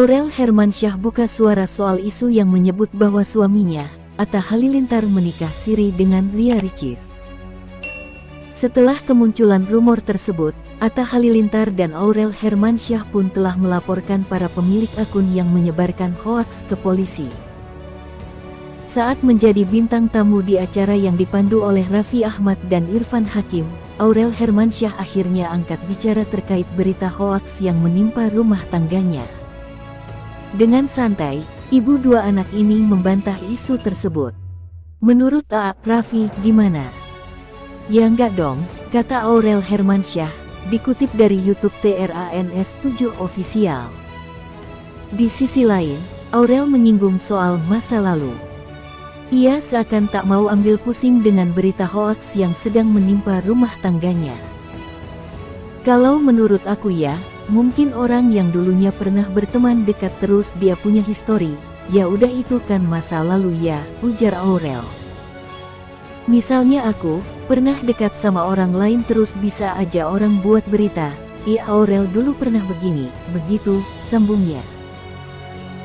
Aurel Hermansyah buka suara soal isu yang menyebut bahwa suaminya, Atta Halilintar, menikah siri dengan Ria Ricis. Setelah kemunculan rumor tersebut, Atta Halilintar dan Aurel Hermansyah pun telah melaporkan para pemilik akun yang menyebarkan hoaks ke polisi. Saat menjadi bintang tamu di acara yang dipandu oleh Raffi Ahmad dan Irfan Hakim, Aurel Hermansyah akhirnya angkat bicara terkait berita hoaks yang menimpa rumah tangganya. Dengan santai, ibu dua anak ini membantah isu tersebut. Menurut Raffi, gimana? Ya enggak dong, kata Aurel Hermansyah, dikutip dari YouTube TRANS7 Official. Di sisi lain, Aurel menyinggung soal masa lalu. Ia seakan tak mau ambil pusing dengan berita hoaks yang sedang menimpa rumah tangganya. Kalau menurut aku ya, mungkin orang yang dulunya pernah berteman dekat terus dia punya histori, ya udah itu kan masa lalu ya, ujar Aurel. Misalnya aku pernah dekat sama orang lain terus bisa aja orang buat berita, iya Aurel dulu pernah begini, begitu, sambungnya.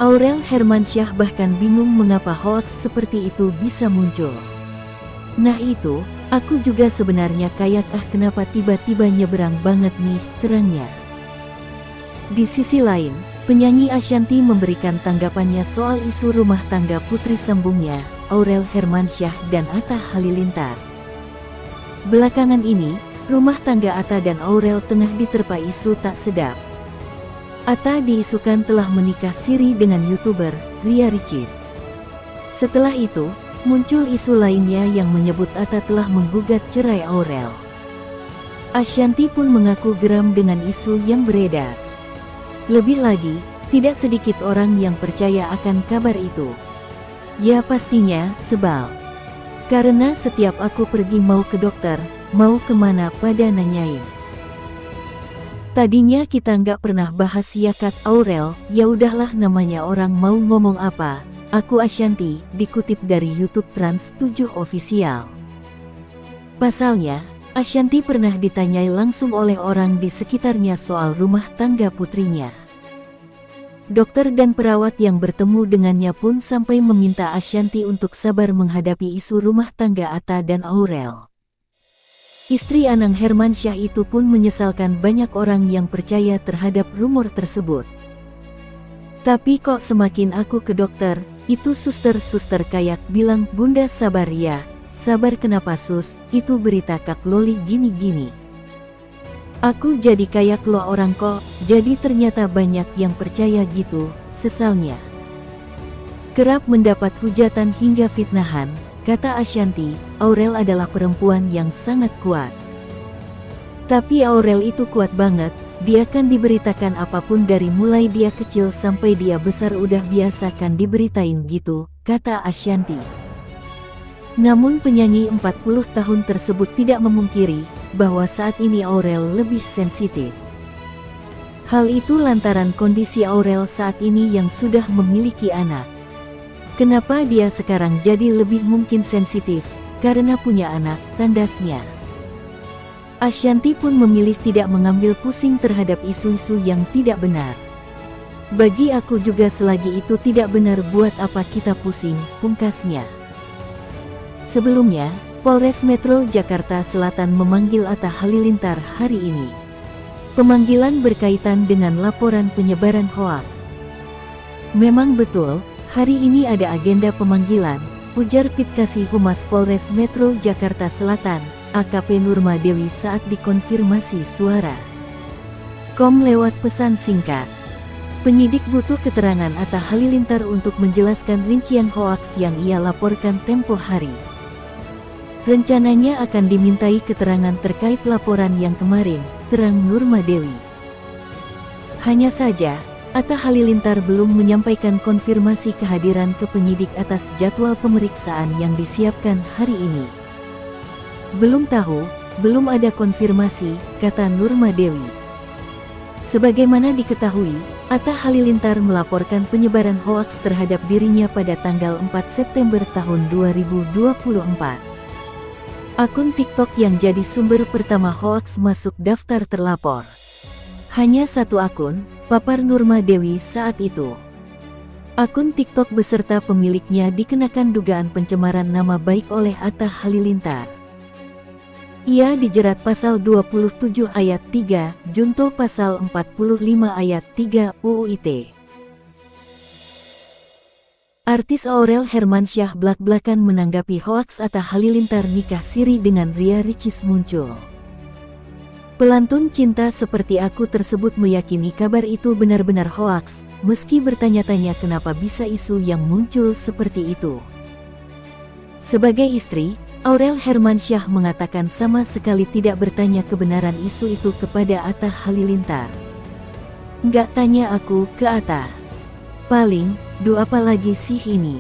Aurel Hermansyah bahkan bingung mengapa hoaks seperti itu bisa muncul. Nah itu, aku juga sebenarnya kayak kenapa tiba-tiba nyebrang banget nih, terangnya. Di sisi lain, penyanyi Ashanty memberikan tanggapannya soal isu rumah tangga putri sambungnya, Aurel Hermansyah dan Atta Halilintar. Belakangan ini, rumah tangga Atta dan Aurel tengah diterpa isu tak sedap. Atta diisukan telah menikah siri dengan YouTuber Ria Ricis. Setelah itu, muncul isu lainnya yang menyebut Atta telah menggugat cerai Aurel. Ashanty pun mengaku geram dengan isu yang beredar. Lebih lagi, tidak sedikit orang yang percaya akan kabar itu. Ya pastinya, sebal. Karena setiap aku pergi mau ke dokter, mau kemana pada nanyain. Tadinya kita nggak pernah bahas ya kat Aurel, ya udahlah namanya orang mau ngomong apa, aku Ashanty, dikutip dari YouTube Trans7 Official. Pasalnya, Ashanty pernah ditanyai langsung oleh orang di sekitarnya soal rumah tangga putrinya. Dokter dan perawat yang bertemu dengannya pun sampai meminta Ashanty untuk sabar menghadapi isu rumah tangga Atta dan Aurel. Istri Anang Hermansyah itu pun menyesalkan banyak orang yang percaya terhadap rumor tersebut. Tapi kok semakin aku ke dokter, itu suster-suster kayak bilang, "Bunda sabar ya, sabar kenapa sus, itu berita Kak Loli gini-gini." Aku jadi kayak lo orang kok, jadi ternyata banyak yang percaya gitu, sesalnya. Kerap mendapat hujatan hingga fitnahan, kata Ashanty, Aurel adalah perempuan yang sangat kuat. Tapi Aurel itu kuat banget, dia kan diberitakan apapun dari mulai dia kecil sampai dia besar udah biasa kan diberitain gitu, kata Ashanty. Namun penyanyi 40 tahun tersebut tidak memungkiri bahwa saat ini Aurel lebih sensitif. Hal itu lantaran kondisi Aurel saat ini yang sudah memiliki anak. Kenapa dia sekarang jadi lebih mungkin sensitif? Karena punya anak, tandasnya. Ashanty pun memilih tidak mengambil pusing terhadap isu-isu yang tidak benar. Bagi aku juga selagi itu tidak benar buat apa kita pusing, pungkasnya. Sebelumnya, Polres Metro Jakarta Selatan memanggil Atta Halilintar hari ini. Pemanggilan berkaitan dengan laporan penyebaran hoaks. Memang betul, hari ini ada agenda pemanggilan, ujar Pitkasih Humas Polres Metro Jakarta Selatan, AKP Nurma Dewi saat dikonfirmasi suara. Lewat pesan singkat. Penyidik butuh keterangan Atta Halilintar untuk menjelaskan rincian hoaks yang ia laporkan tempo hari. Rencananya akan dimintai keterangan terkait laporan yang kemarin, terang Nurma Dewi. Hanya saja, Atta Halilintar belum menyampaikan konfirmasi kehadiran ke penyidik atas jadwal pemeriksaan yang disiapkan hari ini. Belum tahu, belum ada konfirmasi, kata Nurma Dewi. Sebagaimana diketahui, Atta Halilintar melaporkan penyebaran hoaks terhadap dirinya pada tanggal 4 September tahun 2024. Akun TikTok yang jadi sumber pertama hoaks masuk daftar terlapor. Hanya satu akun, papar Nurma Dewi saat itu. Akun TikTok beserta pemiliknya dikenakan dugaan pencemaran nama baik oleh Atta Halilintar. Ia dijerat pasal 27 ayat 3, junto pasal 45 ayat 3 UU ITE. Artis Aurel Hermansyah blak-blakan menanggapi hoaks Atta Halilintar nikah siri dengan Ria Ricis muncul. Pelantun cinta seperti aku tersebut meyakini kabar itu benar-benar hoaks, meski bertanya-tanya kenapa bisa isu yang muncul seperti itu. Sebagai istri, Aurel Hermansyah mengatakan sama sekali tidak bertanya kebenaran isu itu kepada Atta Halilintar. Nggak tanya aku ke Atta. Paling, apa lagi sih ini?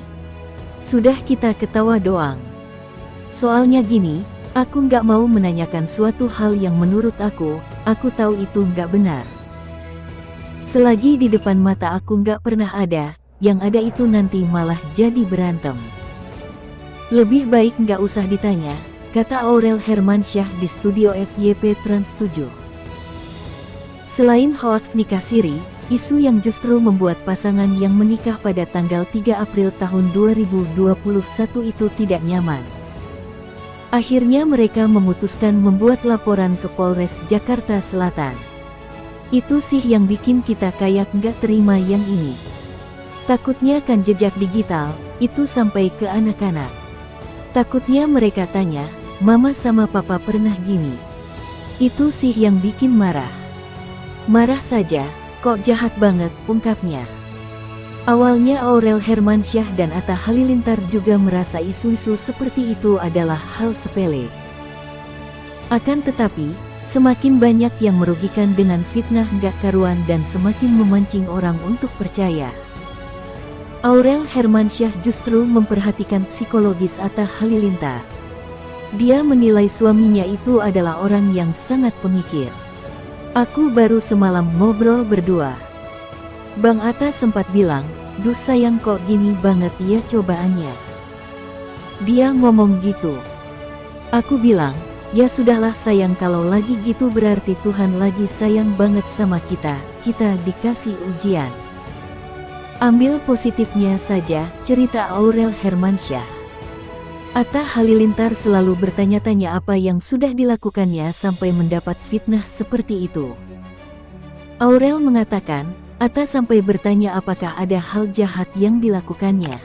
Sudah kita ketawa doang. Soalnya gini, aku nggak mau menanyakan suatu hal yang menurut aku tahu itu nggak benar. Selagi di depan mata aku nggak pernah ada, yang ada itu nanti malah jadi berantem. Lebih baik nggak usah ditanya, kata Aurel Hermansyah di studio FYP Trans 7. Selain hoaks nikah siri, isu yang justru membuat pasangan yang menikah pada tanggal 3 April tahun 2021 itu tidak nyaman. Akhirnya mereka memutuskan membuat laporan ke Polres Jakarta Selatan. Itu sih yang bikin kita kayak nggak terima yang ini. Takutnya kan jejak digital, itu sampai ke anak-anak. Takutnya mereka tanya, mama sama papa pernah gini. Itu sih yang bikin marah. Marah saja, kok jahat banget, ungkapnya. Awalnya Aurel Hermansyah dan Atta Halilintar juga merasa isu-isu seperti itu adalah hal sepele. Akan tetapi, semakin banyak yang merugikan dengan fitnah nggak karuan dan semakin memancing orang untuk percaya. Aurel Hermansyah justru memperhatikan psikologis Atta Halilintar. Dia menilai suaminya itu adalah orang yang sangat pemikir. Aku baru semalam ngobrol berdua. Bang Atta sempat bilang, duh sayang kok gini banget ya cobaannya. Dia ngomong gitu. Aku bilang, ya sudahlah sayang kalau lagi gitu berarti Tuhan lagi sayang banget sama kita dikasih ujian. Ambil positifnya saja, cerita Aurel Hermansyah. Atta Halilintar selalu bertanya-tanya apa yang sudah dilakukannya sampai mendapat fitnah seperti itu. Aurel mengatakan, Atta sampai bertanya apakah ada hal jahat yang dilakukannya.